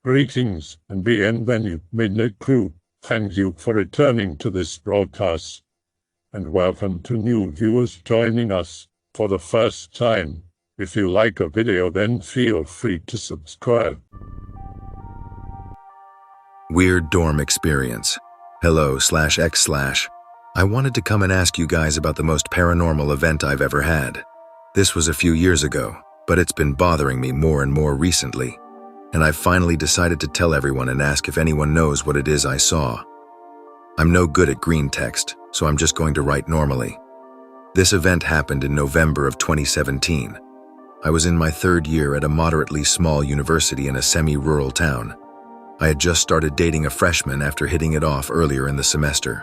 Greetings and bienvenue, Midnight Crew. Thank you for returning to this broadcast. And welcome to new viewers joining us for the first time. If you like a video, then feel free to subscribe. Weird dorm experience. Hello/X/. I wanted to come and ask you guys about the most paranormal event I've ever had. This was a few years ago, but it's been bothering me more and more recently. And I've finally decided to tell everyone and ask if anyone knows what it is I saw. I'm no good at Greentext, so I'm just going to write normally. This event happened in November of 2017. I was in my third year at a moderately small university in a semi-rural town. I had just started dating a freshman after hitting it off earlier in the semester.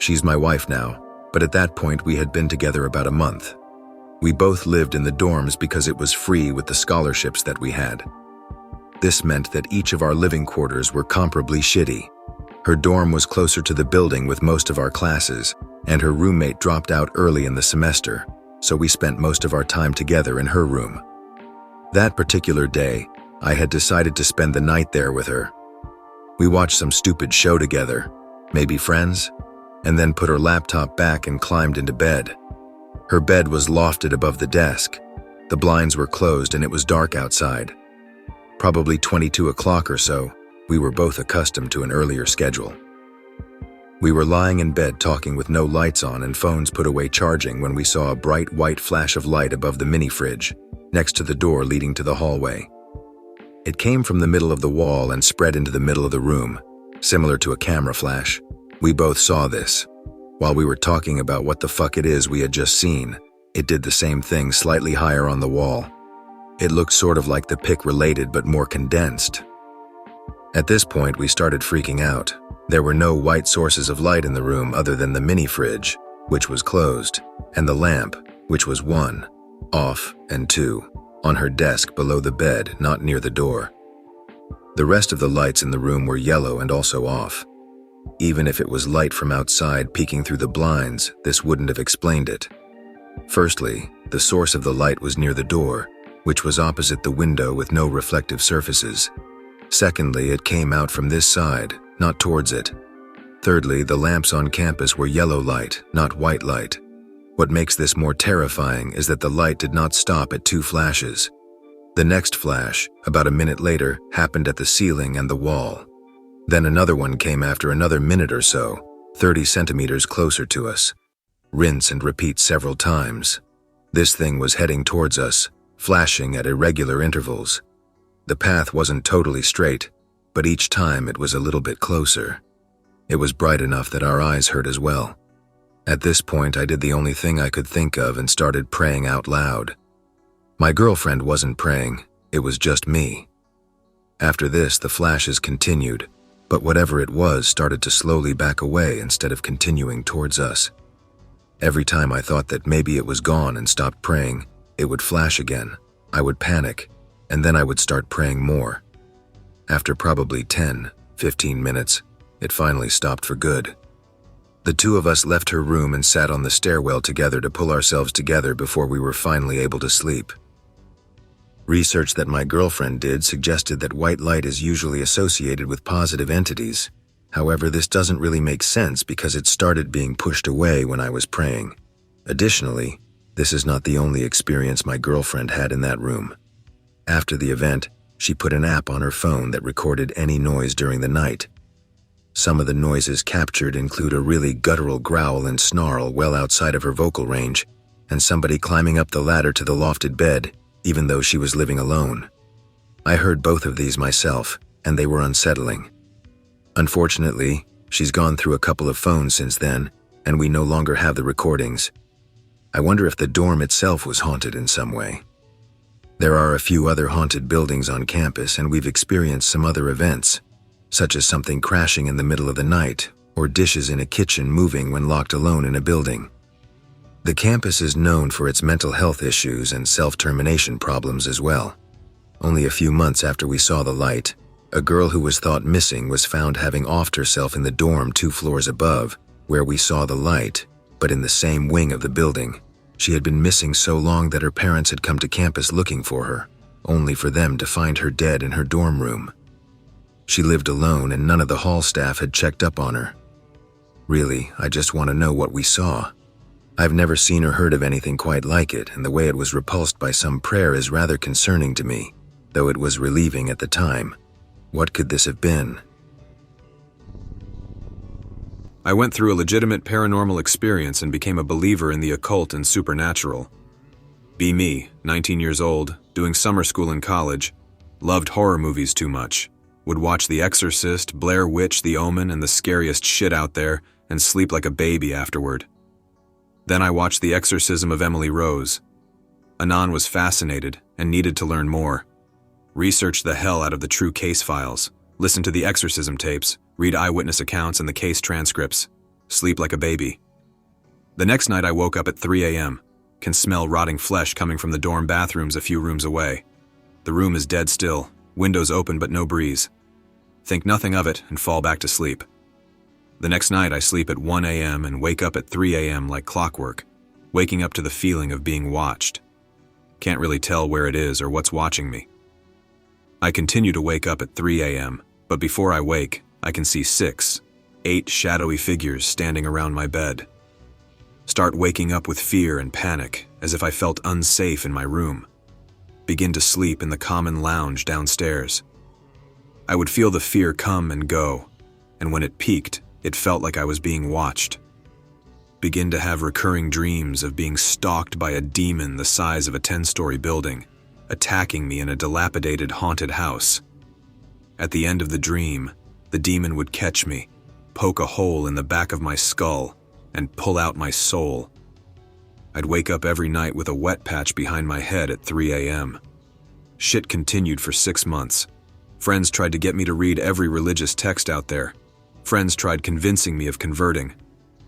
She's my wife now, but at that point we had been together about a month. We both lived in the dorms because it was free with the scholarships that we had. This meant that each of our living quarters were comparably shitty. Her dorm was closer to the building with most of our classes, and her roommate dropped out early in the semester, so we spent most of our time together in her room. That particular day, I had decided to spend the night there with her. We watched some stupid show together, maybe Friends, and then put her laptop back and climbed into bed. Her bed was lofted above the desk. The blinds were closed and it was dark outside. Probably 22 o'clock or so, we were both accustomed to an earlier schedule. We were lying in bed talking with no lights on and phones put away charging when we saw a bright white flash of light above the mini fridge, next to the door leading to the hallway. It came from the middle of the wall and spread into the middle of the room, similar to a camera flash. We both saw this. While we were talking about what the fuck it is we had just seen, it did the same thing slightly higher on the wall. It looked sort of like the pic related but more condensed. At this point, we started freaking out. There were no white sources of light in the room other than the mini fridge, which was closed, and the lamp, which was 1, off, and 2, on her desk below the bed, not near the door. The rest of the lights in the room were yellow and also off. Even if it was light from outside peeking through the blinds, this wouldn't have explained it. Firstly, the source of the light was near the door, which was opposite the window with no reflective surfaces. Secondly, it came out from this side, not towards it. Thirdly, the lamps on campus were yellow light, not white light. What makes this more terrifying is that the light did not stop at 2 flashes. The next flash, about a minute later, happened at the ceiling and the wall. Then another one came after another minute or so, 30 centimeters closer to us. Rinse and repeat several times. This thing was heading towards us, flashing at irregular intervals. The path wasn't totally straight, but each time it was a little bit closer. It was bright enough that our eyes hurt as well. At this point, I did the only thing I could think of and started praying out loud. My girlfriend wasn't praying, it was just me. After this, the flashes continued, but whatever it was started to slowly back away instead of continuing towards us. Every time I thought that maybe it was gone and stopped praying, it would flash again. I would panic, and then I would start praying more. After probably 10-15 minutes, it finally stopped for good. The two of us left her room and sat on the stairwell together to pull ourselves together before we were finally able to sleep. Research that my girlfriend did suggested that white light is usually associated with positive entities. However, this doesn't really make sense because it started being pushed away when I was praying. Additionally, this is not the only experience my girlfriend had in that room. After the event, she put an app on her phone that recorded any noise during the night. Some of the noises captured include a really guttural growl and snarl well outside of her vocal range, and somebody climbing up the ladder to the lofted bed, even though she was living alone. I heard both of these myself, and they were unsettling. Unfortunately, she's gone through a couple of phones since then, and we no longer have the recordings. I wonder if the dorm itself was haunted in some way. There are a few other haunted buildings on campus, and we've experienced some other events, such as something crashing in the middle of the night, or dishes in a kitchen moving when locked alone in a building. The campus is known for its mental health issues and self-termination problems as well. Only a few months after we saw the light, a girl who was thought missing was found having offed herself in the dorm 2 floors above, where we saw the light, but in the same wing of the building. She had been missing so long that her parents had come to campus looking for her, only for them to find her dead in her dorm room, She lived alone and none of the hall staff had checked up on her. Really, I just want to know what we saw. I've never seen or heard of anything quite like it, and the way it was repulsed by some prayer is rather concerning to me, though it was relieving at the time. What could this have been? I went through a legitimate paranormal experience and became a believer in the occult and supernatural. Be me, 19 years old, doing summer school in college, loved horror movies too much, would watch The Exorcist, Blair Witch, The Omen, and the scariest shit out there, and sleep like a baby afterward. Then I watched The Exorcism of Emily Rose. Anon was fascinated and needed to learn more. Researched the hell out of the true case files, listened to the exorcism tapes, read eyewitness accounts and the case transcripts, sleep like a baby. The next night I woke up at 3 a.m., can smell rotting flesh coming from the dorm bathrooms a few rooms away. The room is dead still, windows open but no breeze. Think nothing of it and fall back to sleep. The next night I sleep at 1 a.m. and wake up at 3 a.m. like clockwork, waking up to the feeling of being watched. Can't really tell where it is or what's watching me. I continue to wake up at 3 a.m., but before I wake, I can see 6, 8 shadowy figures standing around my bed. Start waking up with fear and panic, as if I felt unsafe in my room. Begin to sleep in the common lounge downstairs. I would feel the fear come and go, and when it peaked, it felt like I was being watched. Begin to have recurring dreams of being stalked by a demon the size of a 10-story building, attacking me in a dilapidated haunted house. At the end of the dream, the demon would catch me, poke a hole in the back of my skull, and pull out my soul. I'd wake up every night with a wet patch behind my head at 3 a.m. Shit continued for 6 months. Friends tried to get me to read every religious text out there. Friends tried convincing me of converting.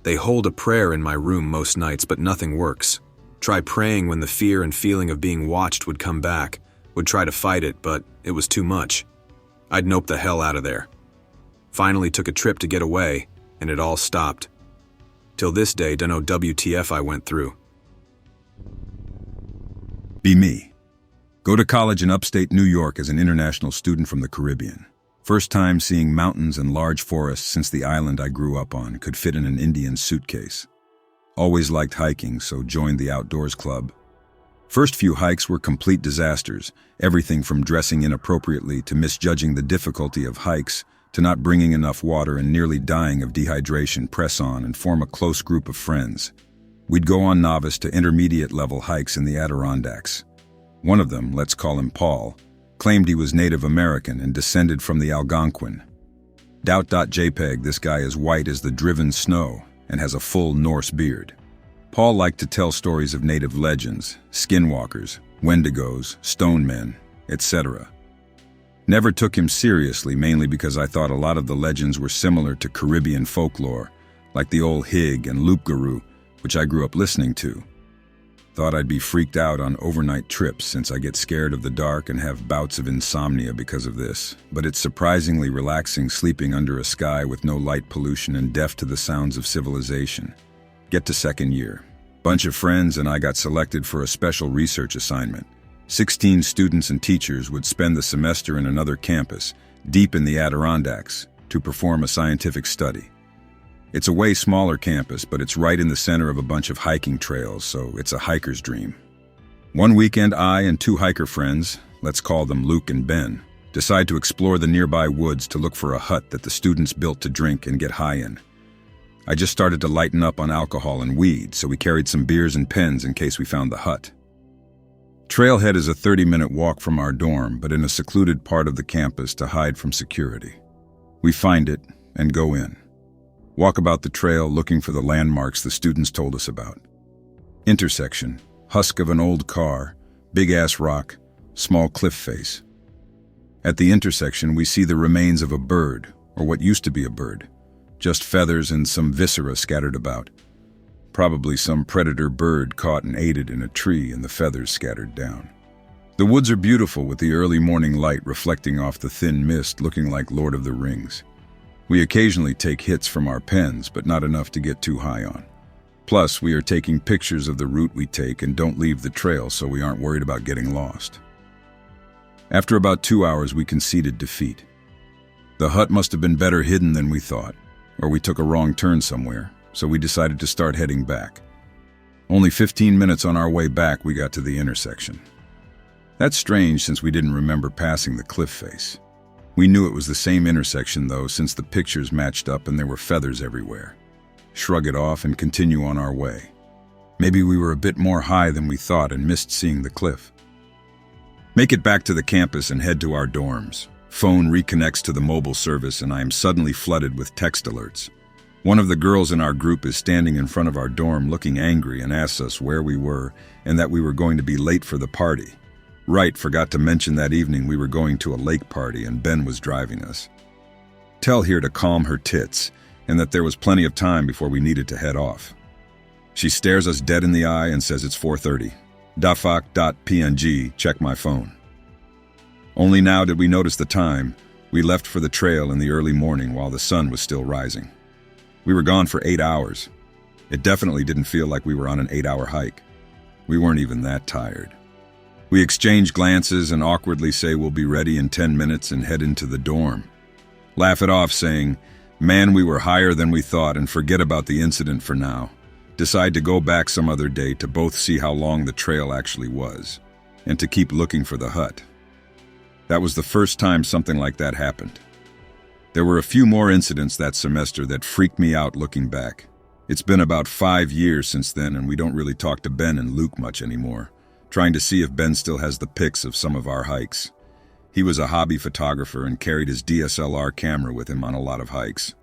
They hold a prayer in my room most nights, but nothing works. Try praying when the fear and feeling of being watched would come back. Would try to fight it, but it was too much. I'd nope the hell out of there. Finally took a trip to get away, and it all stopped. Till this day, dunno WTF I went through. Be me. Go to college in upstate New York as an international student from the Caribbean. First time seeing mountains and large forests since the island I grew up on could fit in an Indian suitcase. Always liked hiking, so joined the outdoors club. First few hikes were complete disasters, everything from dressing inappropriately to misjudging the difficulty of hikes to not bringing enough water and nearly dying of dehydration. Press on and form a close group of friends. We'd go on novice to intermediate level hikes in the Adirondacks. One of them, let's call him Paul, claimed he was Native American and descended from the Algonquin. Doubt.jpg, this guy is white as the driven snow and has a full Norse beard. Paul liked to tell stories of native legends, skinwalkers, wendigos, stone men, etc. Never took him seriously, mainly because I thought a lot of the legends were similar to Caribbean folklore, like the old Hig and Loopgaroo, which I grew up listening to. Thought I'd be freaked out on overnight trips since I get scared of the dark and have bouts of insomnia because of this, but it's surprisingly relaxing sleeping under a sky with no light pollution and deaf to the sounds of civilization. Get to second year. Bunch of friends and I got selected for a special research assignment. 16 students and teachers would spend the semester in another campus, deep in the Adirondacks, to perform a scientific study. It's a way smaller campus, but it's right in the center of a bunch of hiking trails, so it's a hiker's dream. One weekend, I and 2 hiker friends, let's call them Luke and Ben, decide to explore the nearby woods to look for a hut that the students built to drink and get high in. I just started to lighten up on alcohol and weed, so we carried some beers and pens in case we found the hut. Trailhead is a 30-minute walk from our dorm, but in a secluded part of the campus to hide from security. We find it and go in. Walk about the trail looking for the landmarks the students told us about. Intersection, husk of an old car, big-ass rock, small cliff face. At the intersection, we see the remains of a bird, or what used to be a bird, just feathers and some viscera scattered about. Probably some predator bird caught and ate it in a tree and the feathers scattered down. The woods are beautiful with the early morning light reflecting off the thin mist looking like Lord of the Rings. We occasionally take hits from our pens, but not enough to get too high on. Plus, we are taking pictures of the route we take and don't leave the trail so we aren't worried about getting lost. After about 2 hours, we conceded defeat. The hut must have been better hidden than we thought, or we took a wrong turn somewhere, so we decided to start heading back. Only 15 minutes on our way back, we got to the intersection. That's strange since we didn't remember passing the cliff face. We knew it was the same intersection though, since the pictures matched up and there were feathers everywhere. Shrug it off and continue on our way. Maybe we were a bit more high than we thought and missed seeing the cliff. Make it back to the campus and head to our dorms. Phone reconnects to the mobile service and I am suddenly flooded with text alerts. One of the girls in our group is standing in front of our dorm looking angry and asks us where we were and that we were going to be late for the party. Right, forgot to mention that evening we were going to a lake party and Ben was driving us. Tell here to calm her tits and that there was plenty of time before we needed to head off. She stares us dead in the eye and says it's 4:30. .png, check my phone. Only now did we notice the time. We left for the trail in the early morning while the sun was still rising. We were gone for 8 hours. It definitely didn't feel like we were on an 8-hour hike. We weren't even that tired. We exchange glances and awkwardly say we'll be ready in 10 minutes and head into the dorm. Laugh it off saying, man, we were higher than we thought and forget about the incident for now. Decide to go back some other day to both see how long the trail actually was and to keep looking for the hut. That was the first time something like that happened. There were a few more incidents that semester that freaked me out looking back. It's been about 5 years since then and we don't really talk to Ben and Luke much anymore, trying to see if Ben still has the pics of some of our hikes. He was a hobby photographer and carried his DSLR camera with him on a lot of hikes.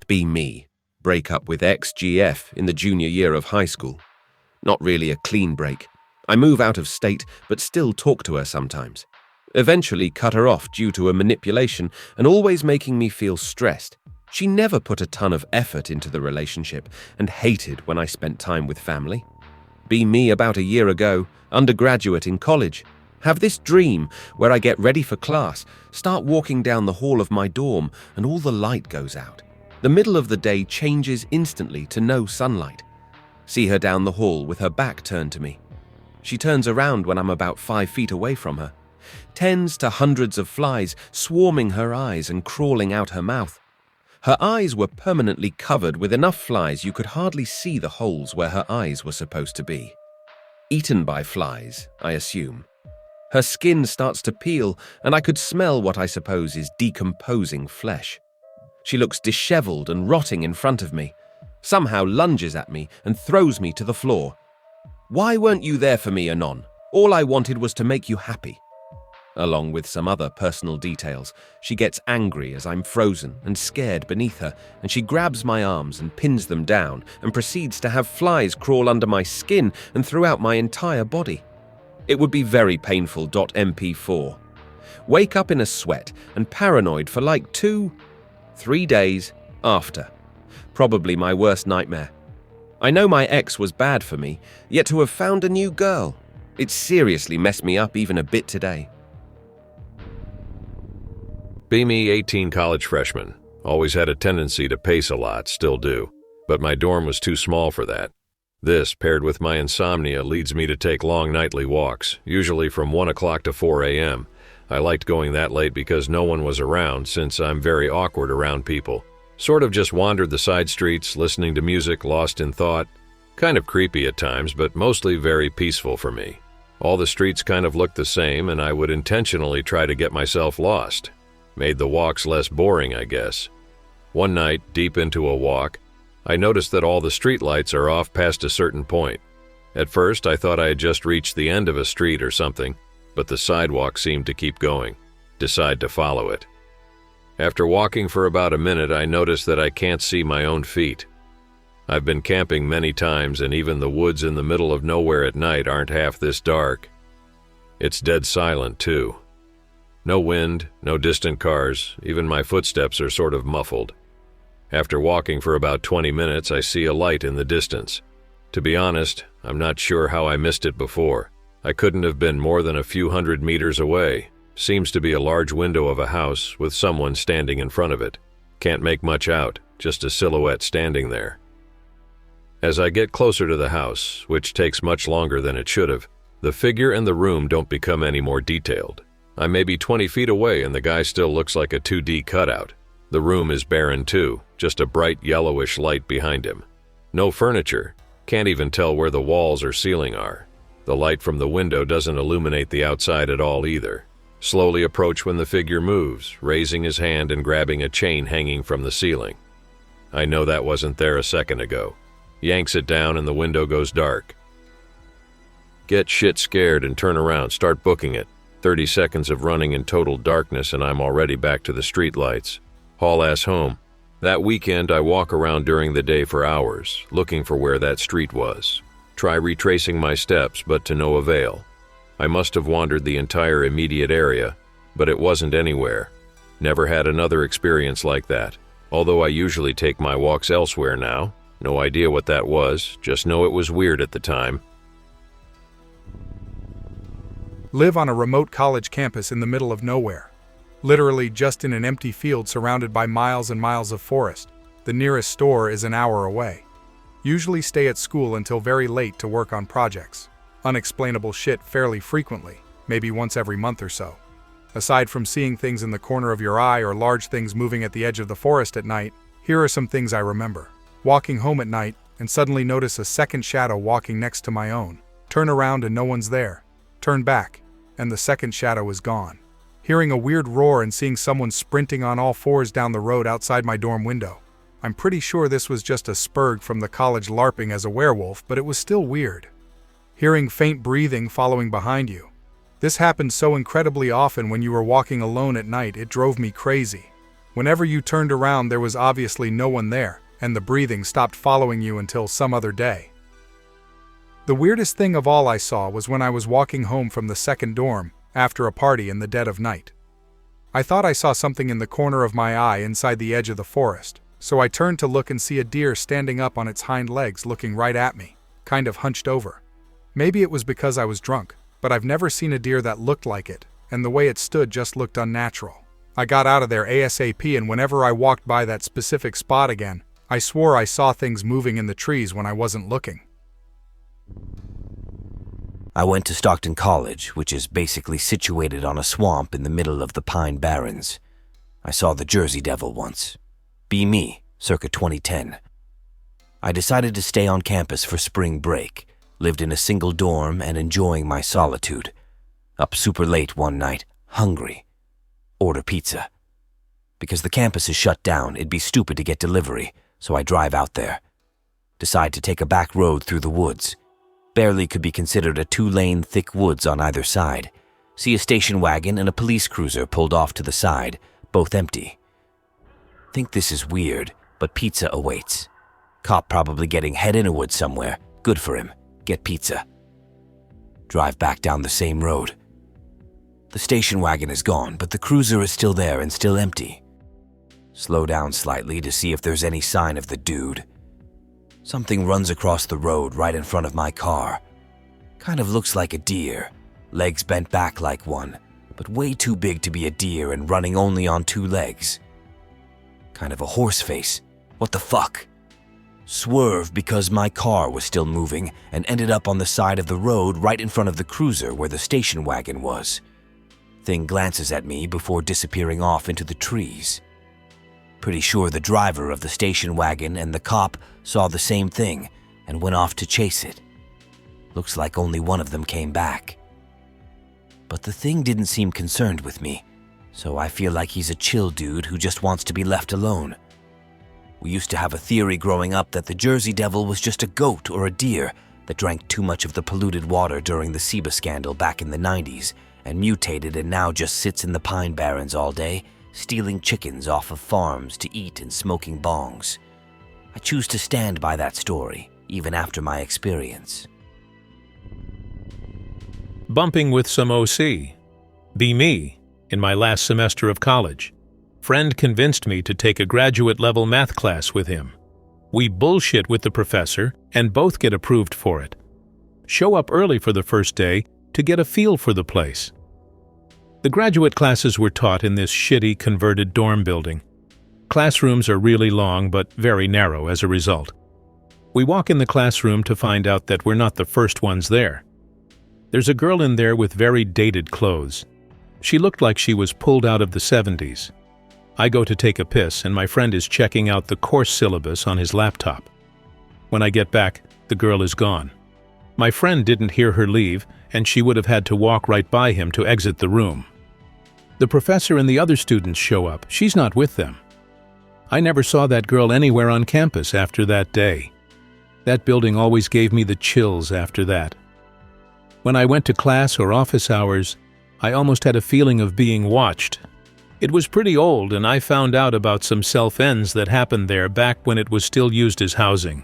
Be me. Break up with ex-GF in the junior year of high school. Not really a clean break. I move out of state, but still talk to her sometimes. Eventually cut her off due to a manipulation and always making me feel stressed. She never put a ton of effort into the relationship and hated when I spent time with family. Be me about a year ago, undergraduate in college. Have this dream where I get ready for class, start walking down the hall of my dorm and all the light goes out. The middle of the day changes instantly to no sunlight. See her down the hall with her back turned to me. She turns around when I'm about 5 feet away from her. Tens to hundreds of flies swarming her eyes and crawling out her mouth. Her eyes were permanently covered with enough flies you could hardly see the holes where her eyes were supposed to be. Eaten by flies, I assume. Her skin starts to peel, and I could smell what I suppose is decomposing flesh. She looks disheveled and rotting in front of me, somehow lunges at me and throws me to the floor. Why weren't you there for me, Anon? All I wanted was to make you happy. Along with some other personal details, she gets angry as I'm frozen and scared beneath her, and she grabs my arms and pins them down and proceeds to have flies crawl under my skin and throughout my entire body. It would be very painful. MP4. Wake up in a sweat and paranoid for like 2-3 days after. Probably my worst nightmare. I know my ex was bad for me, yet to have found a new girl, it seriously messed me up even a bit today. Be me, 18 college freshman. Always had a tendency to pace a lot, still do, but my dorm was too small for that. This, paired with my insomnia, leads me to take long nightly walks, usually from 1 o'clock to 4 a.m. I liked going that late because no one was around, since I'm very awkward around people. Sort of just wandered the side streets, listening to music, lost in thought. Kind of creepy at times, but mostly very peaceful for me. All the streets kind of looked the same, and I would intentionally try to get myself lost. Made the walks less boring, I guess. One night, deep into a walk, I noticed that all the streetlights are off past a certain point. At first, I thought I had just reached the end of a street or something, but the sidewalk seemed to keep going. Decide to follow it. After walking for about a minute, I noticed that I can't see my own feet. I've been camping many times, and even the woods in the middle of nowhere at night aren't half this dark. It's dead silent, too. No wind, no distant cars, even my footsteps are sort of muffled. After walking for about 20 minutes, I see a light in the distance. To be honest, I'm not sure how I missed it before. I couldn't have been more than a few hundred meters away. Seems to be a large window of a house with someone standing in front of it. Can't make much out, just a silhouette standing there. As I get closer to the house, which takes much longer than it should have, the figure and the room don't become any more detailed. I'm maybe 20 feet away and the guy still looks like a 2D cutout. The room is barren too, just a bright yellowish light behind him. No furniture, can't even tell where the walls or ceiling are. The light from the window doesn't illuminate the outside at all either. Slowly approach when the figure moves, raising his hand and grabbing a chain hanging from the ceiling. I know that wasn't there a second ago. Yanks it down and the window goes dark. Get shit scared and turn around, start booking it. 30 seconds of running in total darkness and I'm already back to the street lights. Haul ass home. That weekend I walk around during the day for hours, looking for where that street was. Try retracing my steps, but to no avail. I must have wandered the entire immediate area, but it wasn't anywhere. Never had another experience like that, although I usually take my walks elsewhere now. No idea what that was, just know it was weird at the time. Live on a remote college campus in the middle of nowhere. Literally just in an empty field surrounded by miles and miles of forest. The nearest store is an hour away. Usually stay at school until very late to work on projects. Unexplainable shit fairly frequently, maybe once every month or so. Aside from seeing things in the corner of your eye or large things moving at the edge of the forest at night, here are some things I remember. Walking home at night and suddenly notice a second shadow walking next to my own. Turn around and no one's there. Turn back, and the second shadow is gone. Hearing a weird roar and seeing someone sprinting on all fours down the road outside my dorm window. I'm pretty sure this was just a spurg from the college LARPing as a werewolf, but it was still weird. Hearing faint breathing following behind you. This happened so incredibly often when you were walking alone at night, it drove me crazy. Whenever you turned around, there was obviously no one there, and the breathing stopped following you until some other day. The weirdest thing of all I saw was when I was walking home from the second dorm, after a party in the dead of night. I thought I saw something in the corner of my eye inside the edge of the forest, so I turned to look and see a deer standing up on its hind legs looking right at me, kind of hunched over. Maybe it was because I was drunk, but I've never seen a deer that looked like it, and the way it stood just looked unnatural. I got out of there ASAP, and whenever I walked by that specific spot again, I swore I saw things moving in the trees when I wasn't looking. I went to Stockton College, which is basically situated on a swamp in the middle of the Pine Barrens. I saw the Jersey Devil once. Be me, circa 2010. I decided to stay on campus for spring break, lived in a single dorm and enjoying my solitude. Up super late one night, hungry. Order pizza. Because the campus is shut down, it'd be stupid to get delivery, so I drive out there. Decide to take a back road through the woods. Barely could be considered a 2-lane thick woods on either side. See a station wagon and a police cruiser pulled off to the side, both empty. Think this is weird, but pizza awaits. Cop probably getting head in a wood somewhere. Good for him. Get pizza. Drive back down the same road. The station wagon is gone, but the cruiser is still there and still empty. Slow down slightly to see if there's any sign of the dude. Something runs across the road right in front of my car. Kind of looks like a deer, legs bent back like one, but way too big to be a deer and running only on 2 legs. Kind of a horse face. What the fuck? Swerve because my car was still moving and ended up on the side of the road right in front of the cruiser where the station wagon was. Thing glances at me before disappearing off into the trees. Pretty sure the driver of the station wagon and the cop saw the same thing and went off to chase it. Looks like only one of them came back. But the thing didn't seem concerned with me, so I feel like he's a chill dude who just wants to be left alone. We used to have a theory growing up that the Jersey Devil was just a goat or a deer that drank too much of the polluted water during the SIBA scandal back in the 90s and mutated and now just sits in the Pine Barrens all day, stealing chickens off of farms to eat and smoking bongs. I choose to stand by that story, even after my experience. Bumping with some OC. Be me, in my last semester of college. Friend convinced me to take a graduate-level math class with him. We bullshit with the professor and both get approved for it. Show up early for the first day to get a feel for the place. The graduate classes were taught in this shitty converted dorm building. Classrooms are really long but very narrow as a result. We walk in the classroom to find out that we're not the first ones there. There's a girl in there with very dated clothes. She looked like she was pulled out of the 70s. I go to take a piss, and my friend is checking out the course syllabus on his laptop. When I get back, the girl is gone. My friend didn't hear her leave, and she would have had to walk right by him to exit the room. The professor and the other students show up. She's not with them. I never saw that girl anywhere on campus after that day. That building always gave me the chills after that. When I went to class or office hours, I almost had a feeling of being watched. It was pretty old, and I found out about some self-ends that happened there back when it was still used as housing.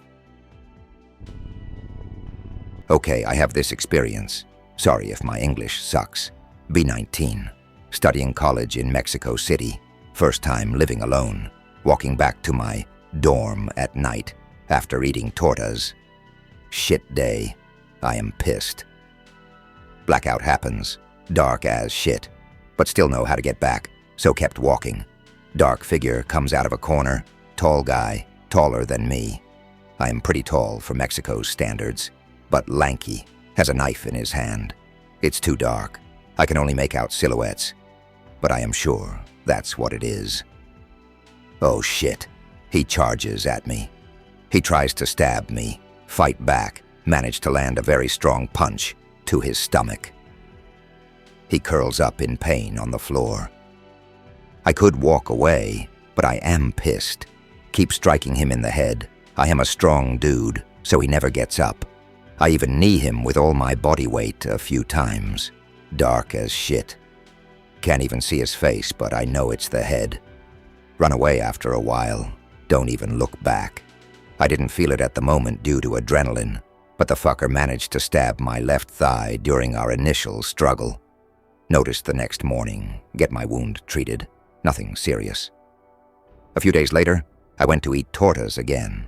Okay, I have this experience. Sorry if my English sucks. B19. Studying college in Mexico City. First time living alone. Walking back to my dorm at night after eating tortas. Shit day. I am pissed. Blackout happens. Dark as shit. But still know how to get back, so kept walking. Dark figure comes out of a corner. Tall guy, taller than me. I am pretty tall for Mexico's standards, but lanky, has a knife in his hand. It's too dark. I can only make out silhouettes, but I am sure that's what it is. Oh shit. He charges at me. He tries to stab me, fight back, manage to land a very strong punch to his stomach. He curls up in pain on the floor. I could walk away, but I am pissed. Keep striking him in the head. I am a strong dude, so he never gets up. I even knee him with all my body weight a few times. Dark as shit. Can't even see his face, but I know it's the head. Run away after a while. Don't even look back. I didn't feel it at the moment due to adrenaline, but the fucker managed to stab my left thigh during our initial struggle. Noticed the next morning, get my wound treated. Nothing serious. A few days later, I went to eat tortas again.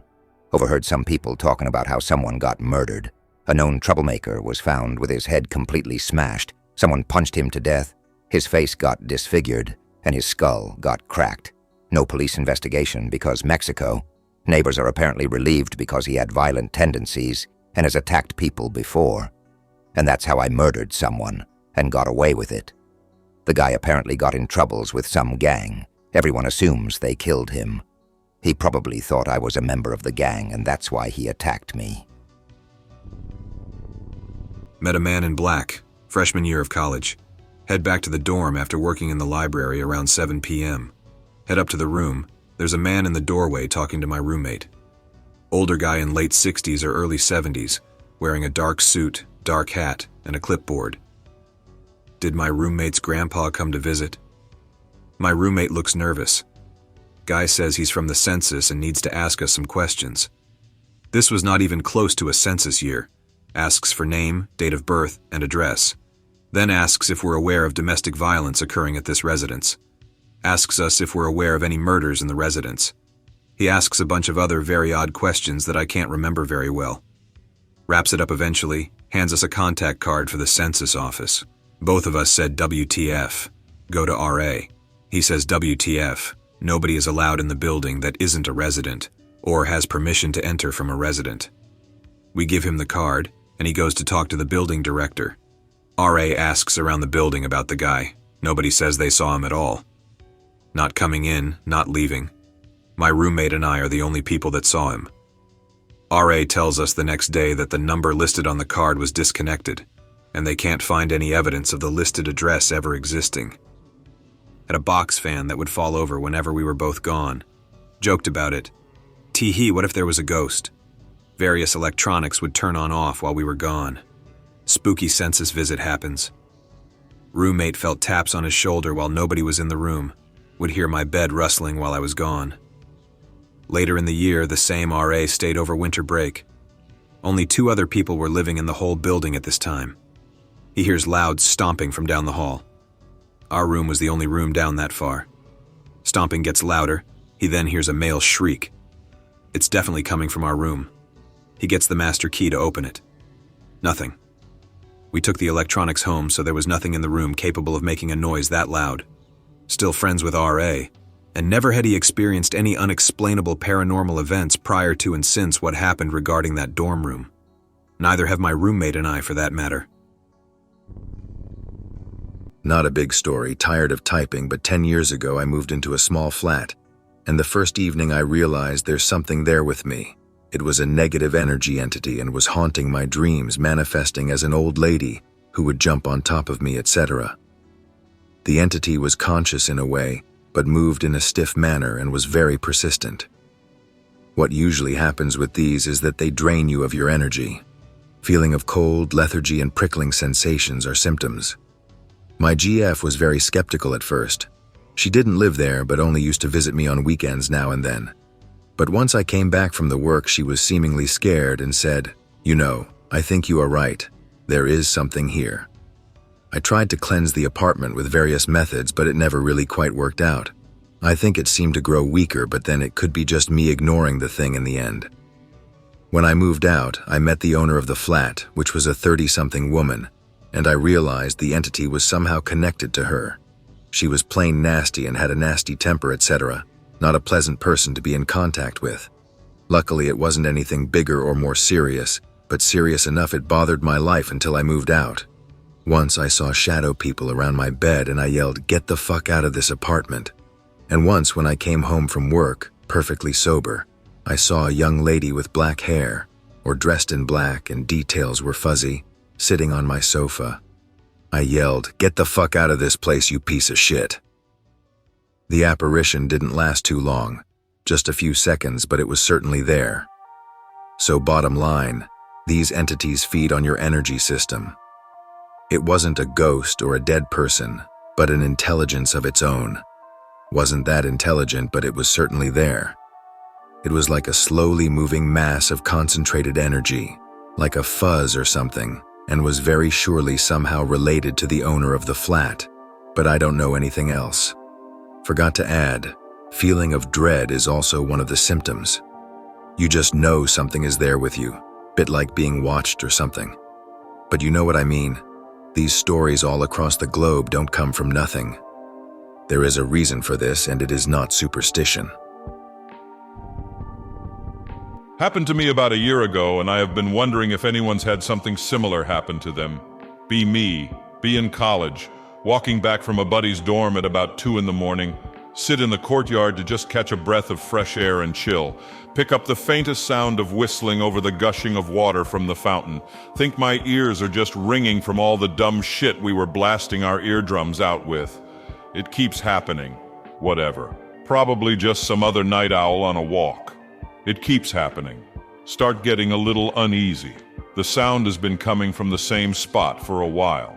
Overheard some people talking about how someone got murdered. A known troublemaker was found with his head completely smashed. Someone punched him to death. His face got disfigured, and his skull got cracked. No police investigation because Mexico. Neighbors are apparently relieved because he had violent tendencies and has attacked people before. And that's how I murdered someone and got away with it. The guy apparently got in troubles with some gang. Everyone assumes they killed him. He probably thought I was a member of the gang, and that's why he attacked me. Met a man in black, freshman year of college. Head back to the dorm after working in the library around 7 p.m. Head up to the room. There's a man in the doorway talking to my roommate. Older guy in late 60s or early 70s, wearing a dark suit, dark hat, and a clipboard. Did my roommate's grandpa come to visit? My roommate looks nervous. Guy says he's from the census and needs to ask us some questions. This was not even close to a census year. Asks for name, date of birth, and address. Then asks if we're aware of domestic violence occurring at this residence. Asks us if we're aware of any murders in the residence. He asks a bunch of other very odd questions that I can't remember very well. Wraps it up eventually, hands us a contact card for the census office. Both of us said WTF. Go to RA. He says WTF. Nobody is allowed in the building that isn't a resident or has permission to enter from a resident. We give him the card, and he goes to talk to the building director. RA asks around the building about the guy. Nobody says they saw him at all. Not coming in, not leaving. My roommate and I are the only people that saw him. RA tells us the next day that the number listed on the card was disconnected, and they can't find any evidence of the listed address ever existing. Had a box fan that would fall over whenever we were both gone. Joked about it. Tee-hee, what if there was a ghost? Various electronics would turn on off while we were gone. Spooky census visit happens. Roommate felt taps on his shoulder while nobody was in the room. Would hear my bed rustling while I was gone. Later in the year, the same RA stayed over winter break. Only 2 other people were living in the whole building at this time. He hears loud stomping from down the hall. Our room was the only room down that far. Stomping gets louder. He then hears a male shriek. It's definitely coming from our room. He gets the master key to open it. Nothing. We took the electronics home, so there was nothing in the room capable of making a noise that loud. Still friends with RA, and never had he experienced any unexplainable paranormal events prior to and since what happened regarding that dorm room. Neither have my roommate and I, for that matter. Not a big story, tired of typing, but 10 years ago I moved into a small flat, and the first evening I realized there's something there with me. It was a negative energy entity and was haunting my dreams, manifesting as an old lady who would jump on top of me, etc. The entity was conscious in a way, but moved in a stiff manner and was very persistent. What usually happens with these is that they drain you of your energy. Feeling of cold, lethargy, and prickling sensations are symptoms. My GF was very skeptical at first. She didn't live there, but only used to visit me on weekends now and then. But once I came back from the work, she was seemingly scared and said, "You know, I think you are right. There is something here." I tried to cleanse the apartment with various methods, but it never really quite worked out. I think it seemed to grow weaker, but then it could be just me ignoring the thing in the end. When I moved out, I met the owner of the flat, which was a 30-something woman, and I realized the entity was somehow connected to her. She was plain nasty and had a nasty temper, etc. Not a pleasant person to be in contact with. Luckily, it wasn't anything bigger or more serious, but serious enough it bothered my life until I moved out. Once I saw shadow people around my bed and I yelled, "Get the fuck out of this apartment." And once when I came home from work, perfectly sober, I saw a young lady with black hair, or dressed in black and details were fuzzy, sitting on my sofa. I yelled, "Get the fuck out of this place, you piece of shit." The apparition didn't last too long, just a few seconds, but it was certainly there. So bottom line, these entities feed on your energy system. It wasn't a ghost or a dead person, but an intelligence of its own. Wasn't that intelligent, but it was certainly there. It was like a slowly moving mass of concentrated energy, like a fuzz or something, and was very surely somehow related to the owner of the flat, but I don't know anything else. Forgot to add, feeling of dread is also one of the symptoms. You just know something is there with you, bit like being watched or something. But you know what I mean? These stories all across the globe don't come from nothing. There is a reason for this, and it is not superstition. Happened to me about a year ago, and I have been wondering if anyone's had something similar happen to them. Be me, be in college, walking back from a buddy's dorm at about 2 in the morning, sit in the courtyard to just catch a breath of fresh air and chill, pick up the faintest sound of whistling over the gushing of water from the fountain, think my ears are just ringing from all the dumb shit we were blasting our eardrums out with. It keeps happening. Whatever. Probably just some other night owl on a walk. It keeps happening. Start getting a little uneasy. The sound has been coming from the same spot for a while.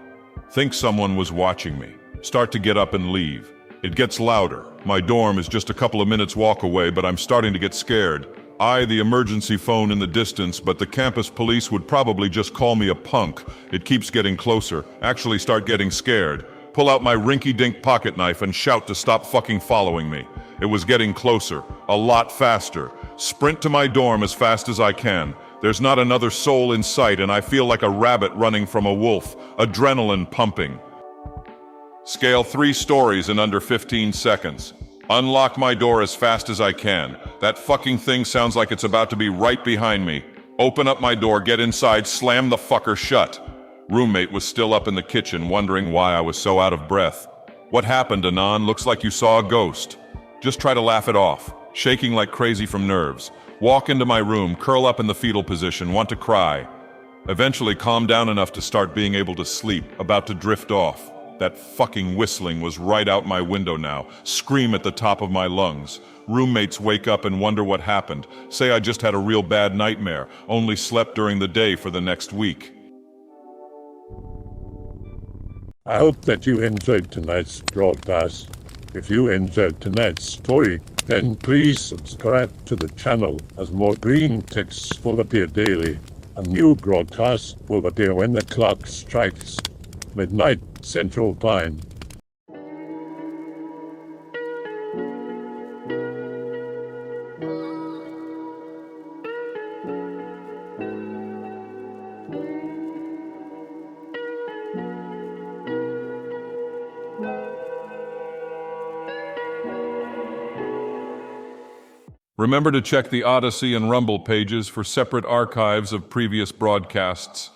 Think someone was watching me. Start to get up and leave. It gets louder. My dorm is just a couple of minutes walk away, but I'm starting to get scared. The emergency phone in the distance, but the campus police would probably just call me a punk. It keeps getting closer. Actually start getting scared. Pull out my rinky-dink pocket knife and shout to stop fucking following me. It was getting closer, a lot faster. Sprint to my dorm as fast as I can. There's not another soul in sight, and I feel like a rabbit running from a wolf. Adrenaline pumping. Scale 3 stories in under 15 seconds. Unlock my door as fast as I can. That fucking thing sounds like it's about to be right behind me. Open up my door, get inside, slam the fucker shut. Roommate was still up in the kitchen, wondering why I was so out of breath. What happened, Anon? Looks like you saw a ghost. Just try to laugh it off, shaking like crazy from nerves. Walk into my room, curl up in the fetal position, want to cry. Eventually calm down enough to start being able to sleep, about to drift off. That fucking whistling was right out my window now, scream at the top of my lungs. Roommates wake up and wonder what happened, say I just had a real bad nightmare, only slept during the day for the next week. I hope that you enjoyed tonight's broadcast. If you enjoyed tonight's story, then please subscribe to the channel as more Greentext will appear daily. A new broadcast will appear when the clock strikes midnight Central Time. Remember to check the Odyssey and Rumble pages for separate archives of previous broadcasts.